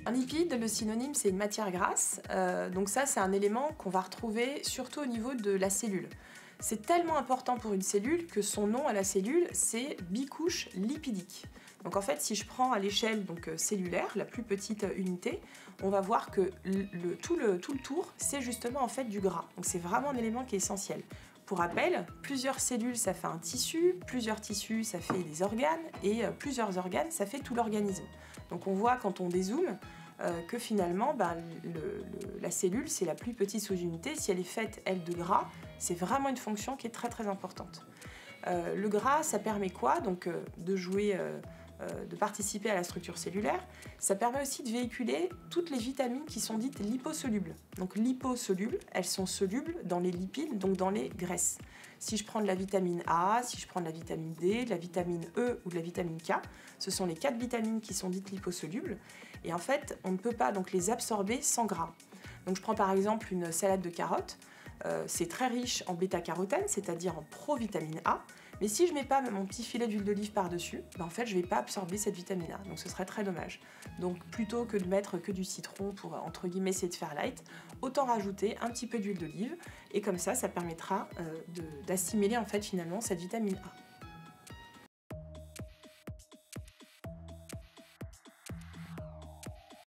Un lipide, le synonyme, c'est une matière grasse. Donc ça, c'est un élément qu'on va retrouver surtout au niveau de la cellule. C'est tellement important pour une cellule que son nom à la cellule, c'est bicouche lipidique. Donc en fait, si je prends à l'échelle cellulaire, la plus petite unité, on va voir que tout le tour, c'est justement en fait du gras. Donc c'est vraiment un élément qui est essentiel. Pour rappel, plusieurs cellules, ça fait un tissu, plusieurs tissus, ça fait des organes, et plusieurs organes, ça fait tout l'organisme. Donc on voit quand on dézoome que finalement, la cellule, c'est la plus petite sous-unité. Si elle est faite, elle, de gras, c'est vraiment une fonction qui est très très importante. Le gras, ça permet quoi? Donc de jouer... de participer à la structure cellulaire, ça permet aussi de véhiculer toutes les vitamines qui sont dites liposolubles. Donc liposolubles, elles sont solubles dans les lipides, donc dans les graisses. Si je prends de la vitamine A, si je prends de la vitamine D, de la vitamine E ou de la vitamine K, ce sont les 4 vitamines qui sont dites liposolubles. Et en fait, on ne peut pas donc les absorber sans gras. Donc je prends par exemple une salade de carottes. C'est très riche en bêta-carotène, c'est-à-dire en provitamine A. Mais si je ne mets pas mon petit filet d'huile d'olive par-dessus, en fait, je ne vais pas absorber cette vitamine A. Donc ce serait très dommage. Donc plutôt que de mettre que du citron pour, entre guillemets, essayer de faire light, autant rajouter un petit peu d'huile d'olive. Et comme ça permettra d'assimiler en fait finalement cette vitamine A.